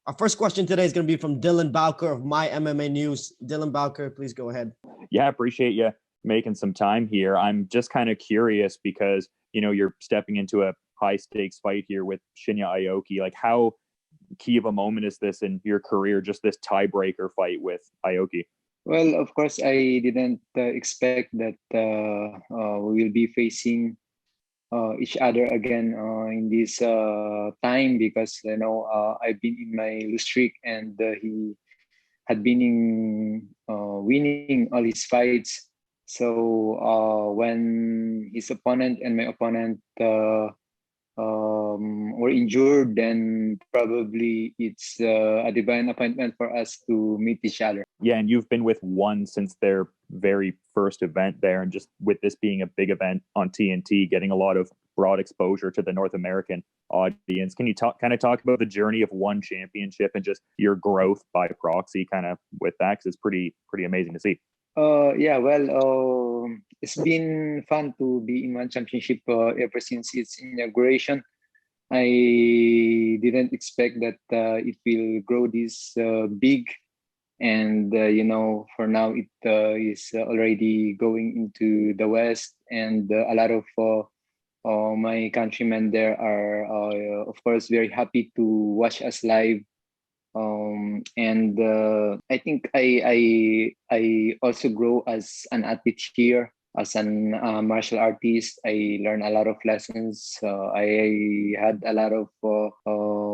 Our first question today is going to be from Dylan Bowker of My MMA News. Dylan Bowker, please go ahead. Yeah, appreciate you making some time here. I'm just kind of curious because, you're stepping into a high stakes fight here with Shinya Aoki. Like, how key of a moment is this in your career, just this tiebreaker fight with Aoki? Well, of course, I didn't expect that we will be facing each other again in this time, because I've been in my lose streak, and he had been winning all his fights. So when his opponent and my opponent were injured, then probably it's a divine appointment for us to meet each other. Yeah, and you've been with one since their very first event there, and just with this being a big event on TNT, getting a lot of broad exposure to the North American audience. Can you talk about the journey of one championship and just your growth by proxy kind of with that? Because it's pretty amazing to see. It's been fun to be in one championship ever since its inauguration. I didn't expect that it will grow this big. And, for now, it is already going into the West. And a lot of my countrymen there are, of course, very happy to watch us live. I think I also grow as an athlete here, as an martial artist. I learned a lot of lessons. I had a lot of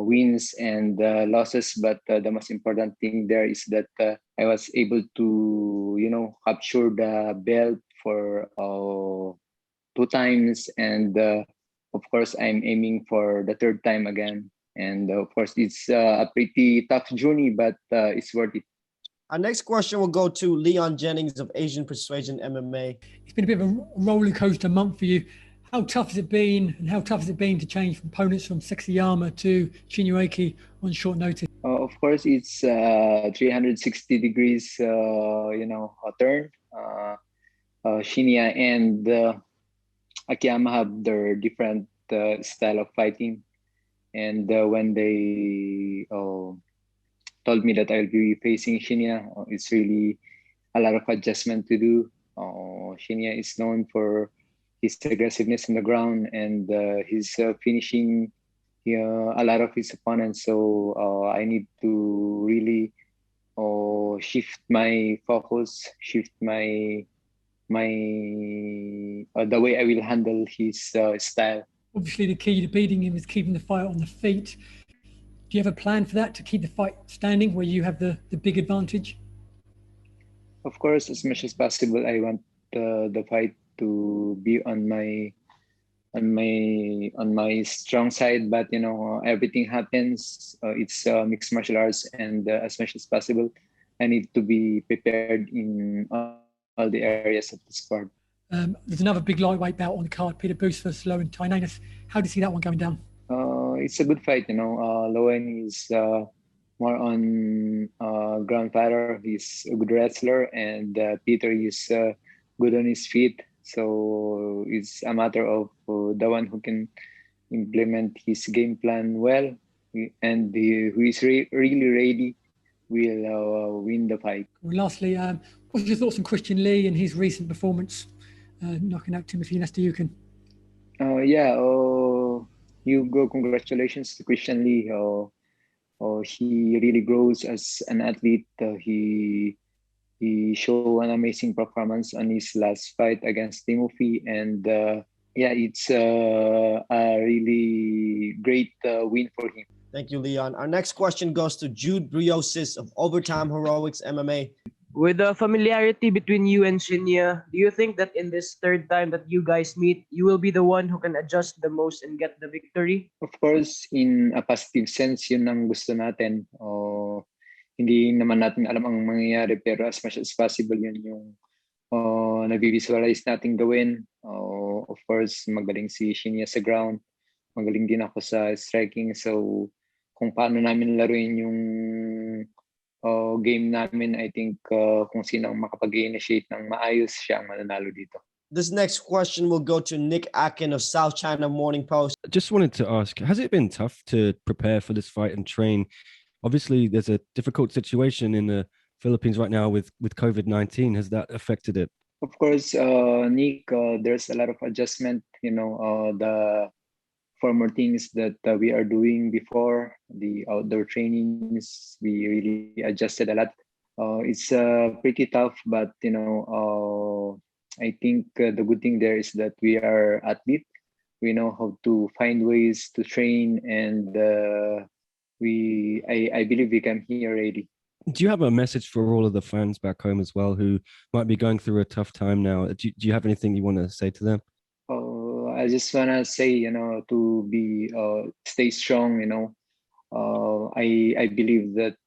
wins and losses, but the most important thing there is that I was able to, capture the belt for 2 times, and of course, I'm aiming for the 3rd time again. And of course, it's a pretty tough journey, but it's worth it. Our next question will go to Leon Jennings of Asian Persuasion MMA. It's been a bit of a roller coaster month for you. How tough has it been, and how tough has it been to change from opponents from Sexyama to Shinya Aoki on short notice? Of course, it's 360 degrees, turn. Shinya and Akiyama have their different style of fighting. And when they told me that I'll be facing Shinya, it's really a lot of adjustment to do. Shinya is known for his aggressiveness on the ground, and he's finishing a lot of his opponents. So I need to really shift my focus, shift my the way I will handle his style. Obviously, the key to beating him is keeping the fight on the feet. Do you have a plan for that, to keep the fight standing where you have the big advantage? Of course, as much as possible, I want the fight to be on my strong side. But everything happens. It's mixed martial arts, and as much as possible, I need to be prepared in all the areas of the sport. There's another big lightweight bout on the card, Peter Booth versus Lowen Tainanus. How do you see that one going down? It's a good fight, Lowen is more on ground fighter. He's a good wrestler, and Peter is good on his feet. So it's a matter of the one who can implement his game plan well, and who is really ready will win the fight. Well, lastly, what's your thoughts on Christian Lee and his recent performance, knocking out Timothy Nastasiuk? Hugo, congratulations to Christian Lee. He really grows as an athlete. He showed an amazing performance on his last fight against Timothy, and it's a really great win for him. Thank you, Leon. Our next question goes to Jude Brizuelas of Overtime Heroics MMA. With the familiarity between you and Shinya, do you think that in this 3rd time that you guys meet, you will be the one who can adjust the most and get the victory? Of course, in a positive sense, yun ang gusto natin. Hindi naman natin alam ang mangyayari, pero as much as possible, yun yung nabivisualize natin gawin. Of course, magaling si Shinya sa ground. Magaling din ako sa striking. So, kung paano namin laruin yung game namin, I think kung sino ang makapag-initiate ng maayos, siya ang mananalo dito. This next question will go to Nick Akin of South China Morning Post. Just wanted to ask, has it been tough to prepare for this fight and train Obviously, there's a difficult situation in the Philippines right now with COVID-19. Has that affected it? Of course, Nick, there's a lot of adjustment. The former things that we are doing before the outdoor trainings, we really adjusted a lot. It's pretty tough, but I think the good thing there is that we are athlete. We know how to find ways to train, and I believe we come here ready. Do you have a message for all of the fans back home as well who might be going through a tough time now? Do you have anything you want to say to them? I just wanna say, to be stay strong. I believe that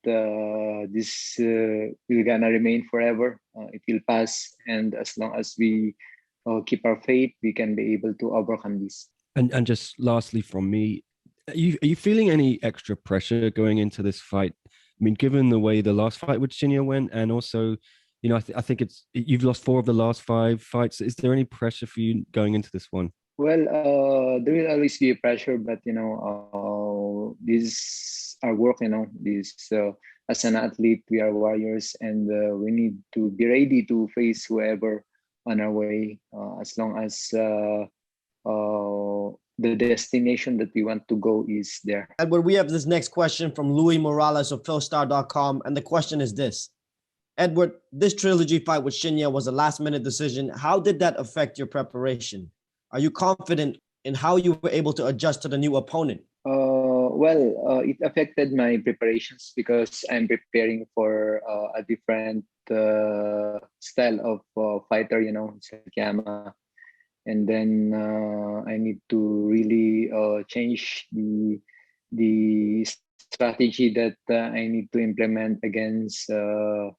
this will gonna remain forever. It will pass, and as long as we keep our faith, we can be able to overcome this. And just lastly from me, are you feeling any extra pressure going into this fight? I mean, given the way the last fight with Shinya went, and also, I think you've lost 4 of the last 5 fights. Is there any pressure for you going into this one? Well, there will always be a pressure, but this is our work. This as an athlete, we are warriors, and we need to be ready to face whoever on our way. As long as the destination that we want to go is there. Edward, we have this next question from Louis Morales of philstar.com, and the question is this. Edward, this trilogy fight with Shinya was a last-minute decision. How did that affect your preparation? Are you confident in how you were able to adjust to the new opponent? It affected my preparations because I'm preparing for a different style of fighter, Sakiyama. And then I need to really change the strategy that I need to implement against a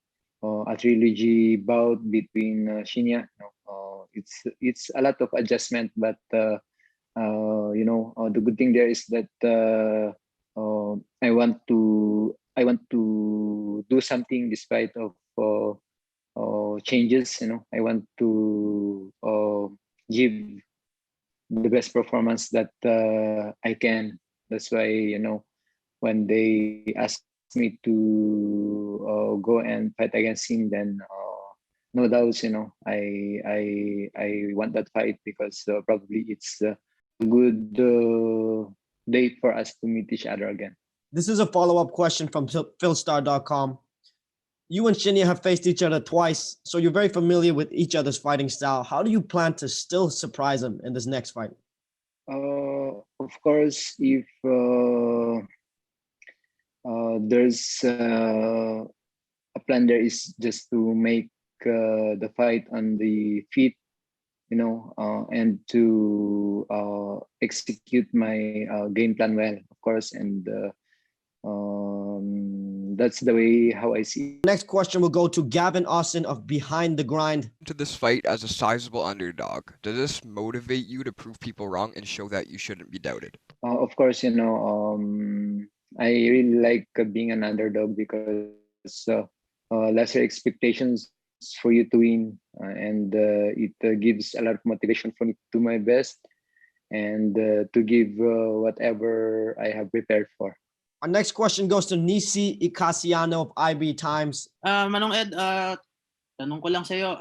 trilogy bout between Shinya. It's a lot of adjustment, but the good thing there is that I want to do something despite of changes. I want to give the best performance that I can. That's why when they ask me to go and fight against him, then no doubts, I want that fight because probably it's a good date for us to meet each other again. This is a follow-up question from philstar.com. You and Shinya have faced each other twice, so you're very familiar with each other's fighting style. How do you plan to still surprise him in this next fight? Of course, if there's a plan, there is just to make the fight on the feet, and to execute my game plan well, of course, and that's the way how I see it. Next question will go to Gavin Austin of Behind the Grind. To this fight as a sizable underdog, does this motivate you to prove people wrong and show that you shouldn't be doubted? Of course, I really like being an underdog because lesser expectations for you to win, and it gives a lot of motivation for me to do my best and to give whatever I have prepared for. Our next question goes to Nisi Icasiano of IB Times. Manong Ed, tanong ko lang sa'yo,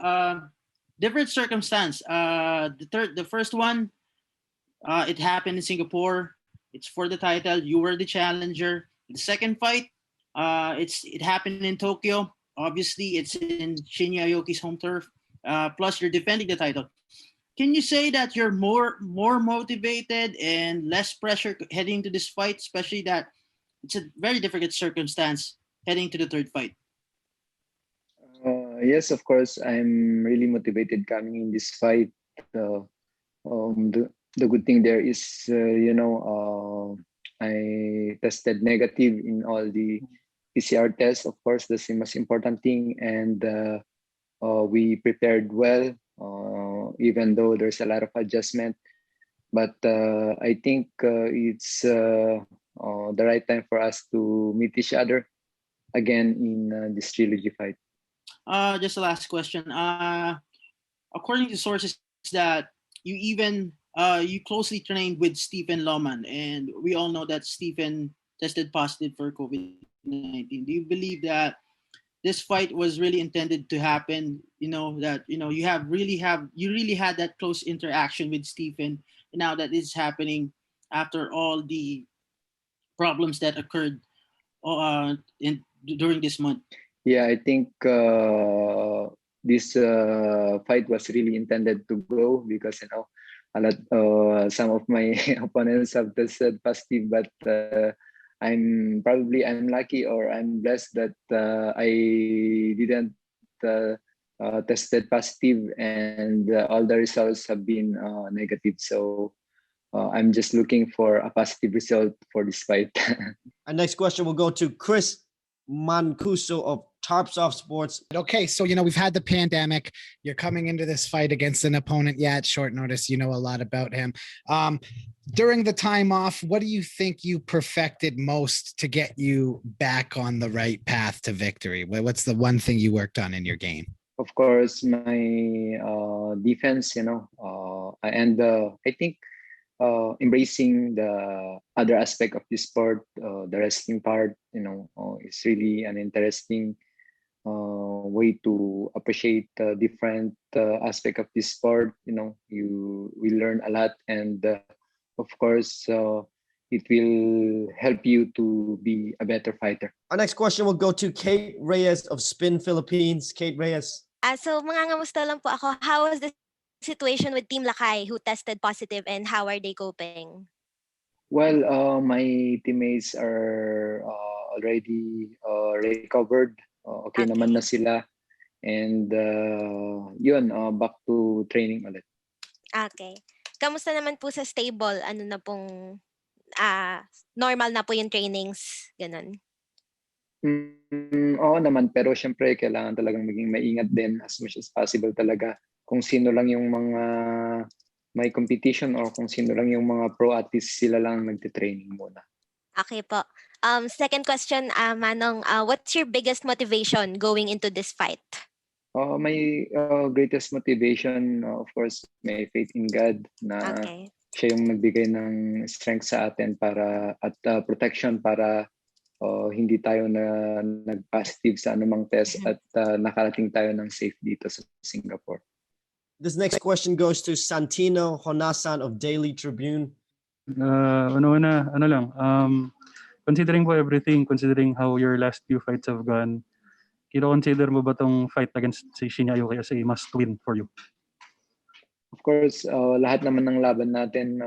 different circumstance. The first one, it happened in Singapore. It's for the title. You were the challenger. The second fight, it happened in Tokyo. Obviously, it's in Shinya Aoki's home turf. Plus, you're defending the title. Can you say that you're more motivated and less pressure heading to this fight, especially that it's a very difficult circumstance heading to the third fight? Yes, of course. I'm really motivated coming in this fight. The good thing there is, I tested negative in all the PCR tests. Of course, that's the most important thing. And we prepared well, even though there's a lot of adjustment. But I think it's the right time for us to meet each other again in this trilogy fight. Just the last question. According to sources that you closely trained with Stephen Loman, and we all know that Stephen tested positive for COVID. COVID-19? Do you believe that this fight was really intended to happen? You know that you really had that close interaction with Stephen, and now that it's happening after all the problems that occurred during this month. Yeah, I think this fight was really intended to go because some of my opponents have tested positive, but I'm lucky or I'm blessed that I didn't tested positive, and all the results have been negative. So I'm just looking for a positive result for this fight. Our next question will go to Chris Mancuso of Tarpsoft Sports. Okay, so we've had the pandemic. You're coming into this fight against an opponent. Yeah, at short notice, you know a lot about him. During the time off, what do you think you perfected most to get you back on the right path to victory? What's the one thing you worked on in your game? Of course, my defense. And I think embracing the other aspect of this sport, the wrestling part, is really an interesting way to appreciate the different aspect of this sport. We learn a lot, and of course, it will help you to be a better fighter. Our next question will go to Kate Reyes of Spin Philippines. Kate Reyes. So mangangamusta lang po ako. How was the situation with Team Lagai who tested positive, and how are they coping? Well, my teammates are already recovered. Okay naman na sila. And back to training ulit. Okay. Kamusta naman po sa stable? Ano na pong normal na po yung trainings? Ganun. Oo naman, pero syempre kailangan talagang maging maingat din as much as possible talaga. Kung sino lang yung mga may competition or kung sino lang yung mga pro artists, sila lang nagte-training muna. Okay po. Second question, Manong, what's your biggest motivation going into this fight? My greatest motivation, of course, may faith in God na siya yung nagbigay ng strength sa atin at protection para hindi tayo nag-positive sa anumang test at nakarating tayo ng safe dito sa Singapore. This next question goes to Santino Honasan of Daily Tribune. Considering for everything, considering how your last few fights have gone, kino-consider mo ba tong fight against si Shinya Aoki as a must-win for you? Of course, lahat naman ng laban natin,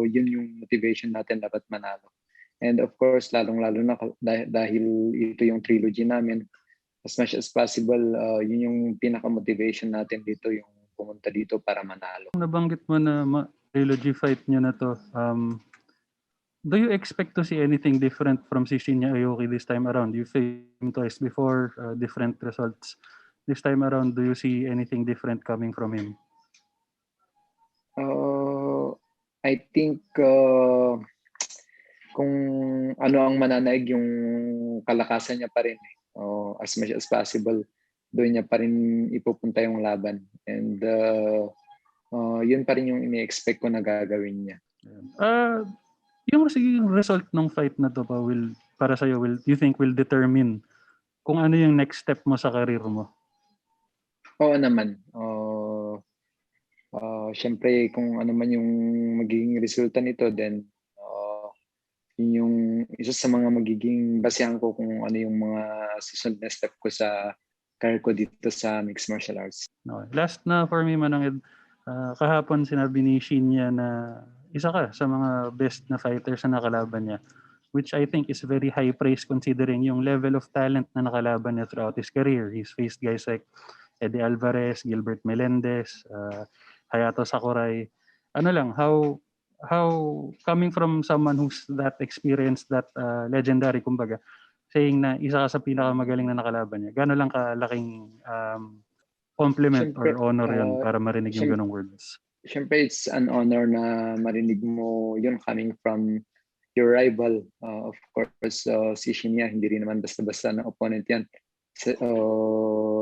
yun yung motivation natin, dapat manalo. And of course, lalong-lalo na dahil ito yung trilogy namin, as much as possible, yun yung pinaka-motivation natin dito, yung pumunta dito para manalo. Nabanggit mo na trilogy fight nyo na to. Do you expect to see anything different from si Shinya Aoki this time around? You faced him twice before, different results. This time around, do you see anything different coming from him? I think kung ano ang mananaig yung kalakasan niya pa rin. As much as possible, doon niya pa rin ipupunta yung laban. And yun pa rin yung ini-expect ko na gagawin niya. Yung result ng fight na to pa para sa'yo, you think will determine kung ano yung next step mo sa career mo? Oo naman. Siyempre, kung ano man yung magiging resulta nito, then yun yung isa sa mga magiging basehan ko kung ano yung mga susunod na step ko sa career ko dito sa mixed martial arts. Okay. Last na for me, Manong Ed, kahapon sinabi ni Shinya na isa ka sa mga best na fighters na nakalaban niya, which I think is very high praise considering yung level of talent na nakalaban niya throughout his career. He's faced guys like Eddie Alvarez, Gilbert Melendez, Hayato Sakurai. How coming from someone who's that experienced, that legendary, kumbaga, saying na isa ka sa pinakamagaling na nakalaban niya, gano'n lang kalaking compliment or honor yun para marinig yung ganong words? Siyempre, it's an honor na marinig mo yun coming from your rival. Of course, si Shinya, hindi rin naman basta-basta na opponent yan.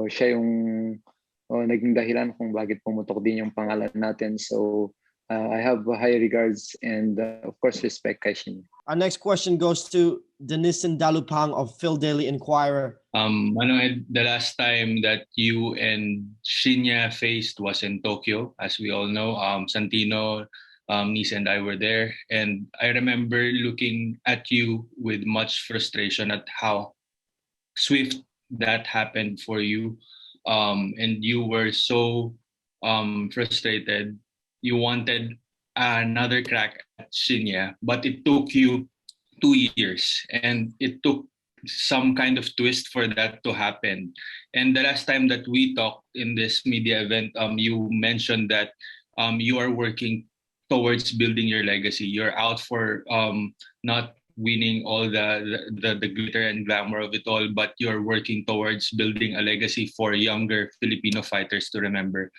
Siya yung naging dahilan kung bakit pumutok din yung pangalan natin. So, I have high regards and of course respect kay Shinya. Our next question goes to Denisin Dalupang of Phil Daily Inquirer. Manong Ed, the last time that you and Shinya faced was in Tokyo, as we all know. Santino, Nisa, and I were there, and I remember looking at you with much frustration at how swift that happened for you, and you were so frustrated. You wanted another crack at Shinya, but it took you 2 years, and it took some kind of twist for that to happen. And the last time that we talked in this media event, you mentioned that you are working towards building your legacy. You're out for not winning all the glitter and glamour of it all, but you're working towards building a legacy for younger Filipino fighters to remember.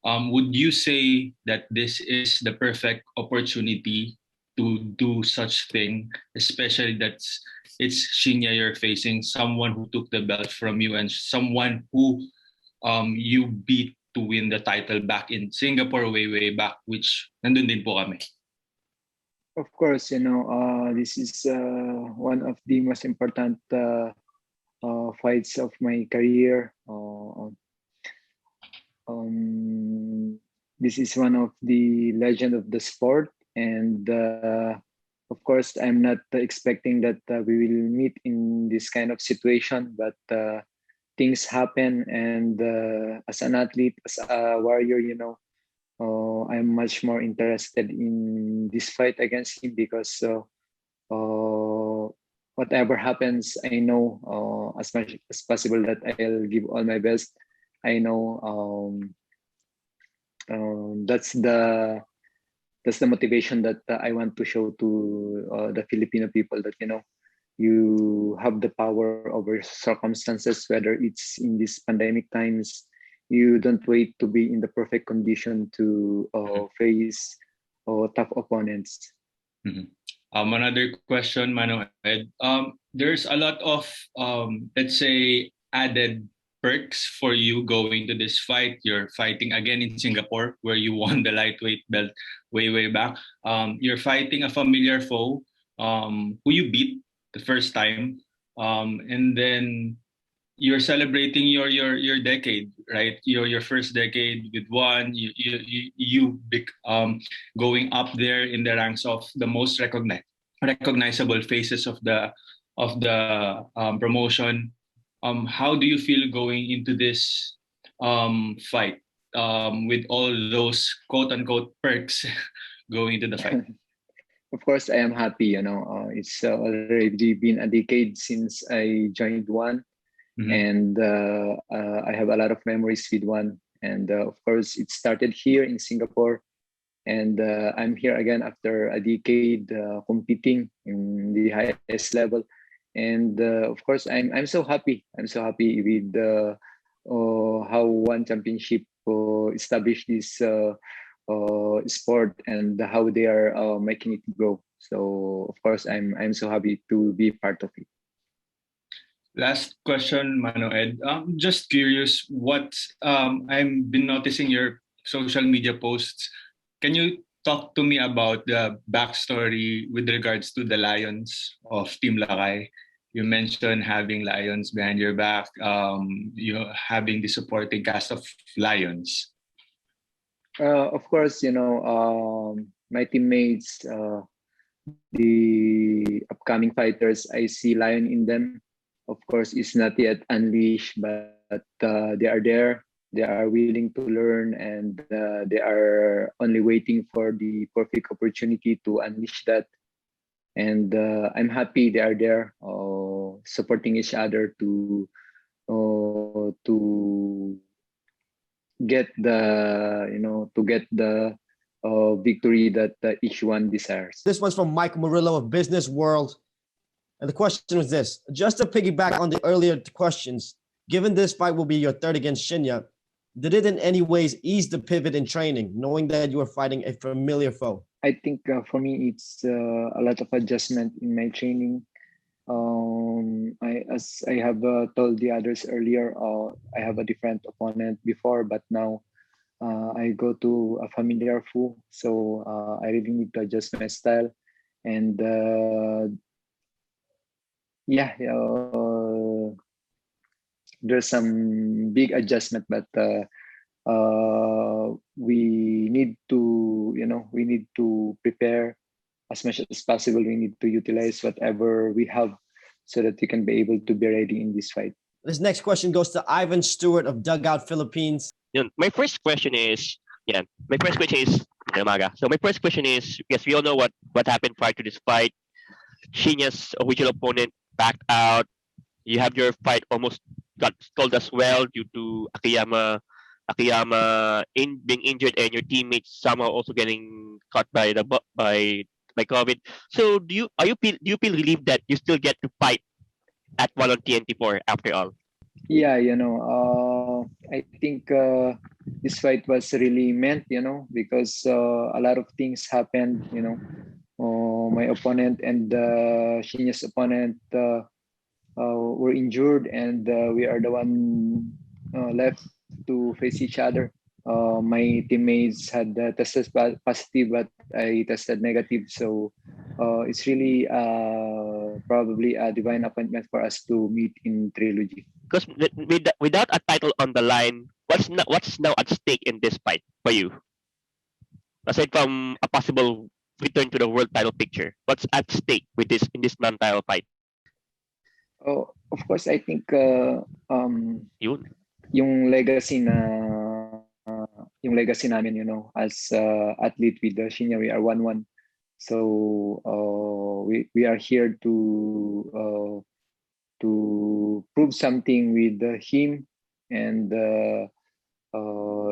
Would you say that this is the perfect opportunity to do such thing, especially that it's Shinya you're facing, someone who took the belt from you and someone who you beat to win the title back in Singapore way back, which nandun din po kami. Of course, this is one of the most important fights of my career. This is one of the legend of the sport, and of course, I'm not expecting that we will meet in this kind of situation, but things happen, and as an athlete, as a warrior, I'm much more interested in this fight against him because whatever happens, I know as much as possible that I'll give all my best. I know that's the motivation that I want to show to the Filipino people that you have the power over circumstances, whether it's in these pandemic times. You don't wait to be in the perfect condition to face tough opponents. Mm-hmm. Another question, Manong Ed. There's a lot of let's say added perks for you going to this fight. You're fighting again in Singapore, where you won the lightweight belt way back. You're fighting a familiar foe who you beat the first time, and then you're celebrating your decade, right? Your first decade with one. You going up there in the ranks of the most recognizable faces of the promotion. How do you feel going into this fight with all those quote unquote perks going into the fight? Of course, I am happy. It's already been a decade since I joined one, and I have a lot of memories with one. And of course, it started here in Singapore, and I'm here again after a decade competing in the highest level. And of course, I'm so happy. I'm so happy with how one championship established this sport and how they are making it grow. So of course, I'm so happy to be part of it. Last question, Mano Ed. Just curious, what I've been noticing your social media posts. Can you talk to me about the backstory with regards to the Lions of Team Lagai? You mentioned having Lions behind your back, you having the supporting cast of Lions. Of course, my teammates, the upcoming fighters, I see Lion in them. Of course, it's not yet unleashed, but they are there. They are willing to learn, and they are only waiting for the perfect opportunity to unleash that. And I'm happy they are there, supporting each other to get the victory that each one desires. This one's from Mike Murillo of Business World. And the question was this: just to piggyback on the earlier questions, given this fight will be your third against Shinya, did it in any ways ease the pivot in training, knowing that you were fighting a familiar foe? I think for me, it's a lot of adjustment in my training. As I have told the others earlier, I have a different opponent before, but now I go to a familiar food, so I really need to adjust my style. And yeah, there's some big adjustment, but we need to, we need to prepare as much as possible. We need to utilize whatever we have so that we can be able to be ready in this fight. This next question goes to Ivan Stewart of Dugout Philippines. My first question is, Umaga. So my first question is, yes, we all know what happened prior to this fight. Shinya's original opponent backed out. You have your fight almost got stalled as well due to Akiyama being injured and your teammates somehow also getting caught by COVID. So do you feel relieved that you still get to fight at one on TNT4 after all? Yeah, I think this fight was really meant, because a lot of things happened, my opponent and Shinya's opponent were injured, and we are the one left to face each other. My teammates had tested positive, but I tested negative. So it's really probably a divine appointment for us to meet in Trilogy. Because without a title on the line, what's now at stake in this fight for you? Aside from a possible return to the world title picture, what's at stake with this in this non-title fight? Oh, of course, I think yung legacy namin, as athlete with Shinya, we are 1-1. So we are here to prove something with him, and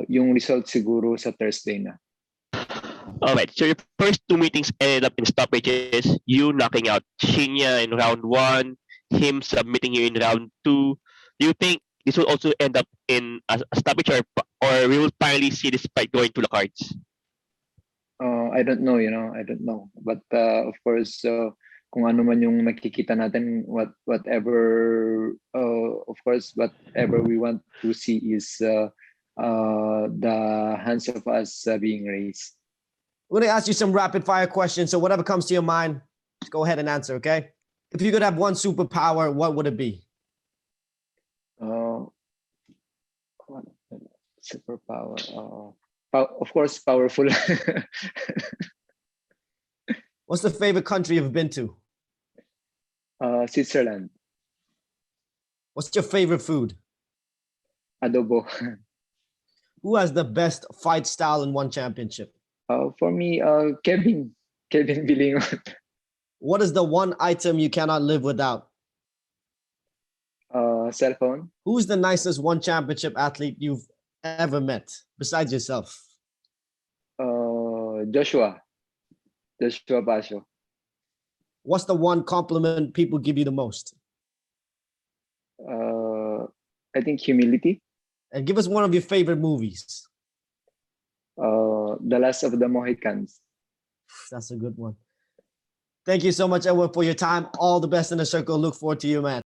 yung result siguro sa Thursday na. All right. So your first two meetings ended up in stoppages. You knocking out Shinya in round 1, him submitting you in round 2. Do you think this will also end up in a stoppage, or we will finally see this fight going to the cards? I don't know, I don't know. But of course, kung ano man yung nakikita natin, whatever we want to see is the hands of us being raised. We're going to ask you some rapid fire questions. So whatever comes to your mind, just go ahead and answer, okay? If you could have one superpower, what would it be? Superpower. Of course, powerful. What's the favorite country you've been to? Switzerland. What's your favorite food? Adobo. Who has the best fight style in one championship? For me, Kevin Bilingon. What is the one item you cannot live without? Cell phone. Who's the nicest one championship athlete you've ever met besides yourself? Joshua Basho. What's the one compliment people give you the most? I think humility. And give us one of your favorite movies. The Last of the Mohicans. That's a good one. Thank you so much, Edward, for your time. All the best in the circle. Look forward to you, man.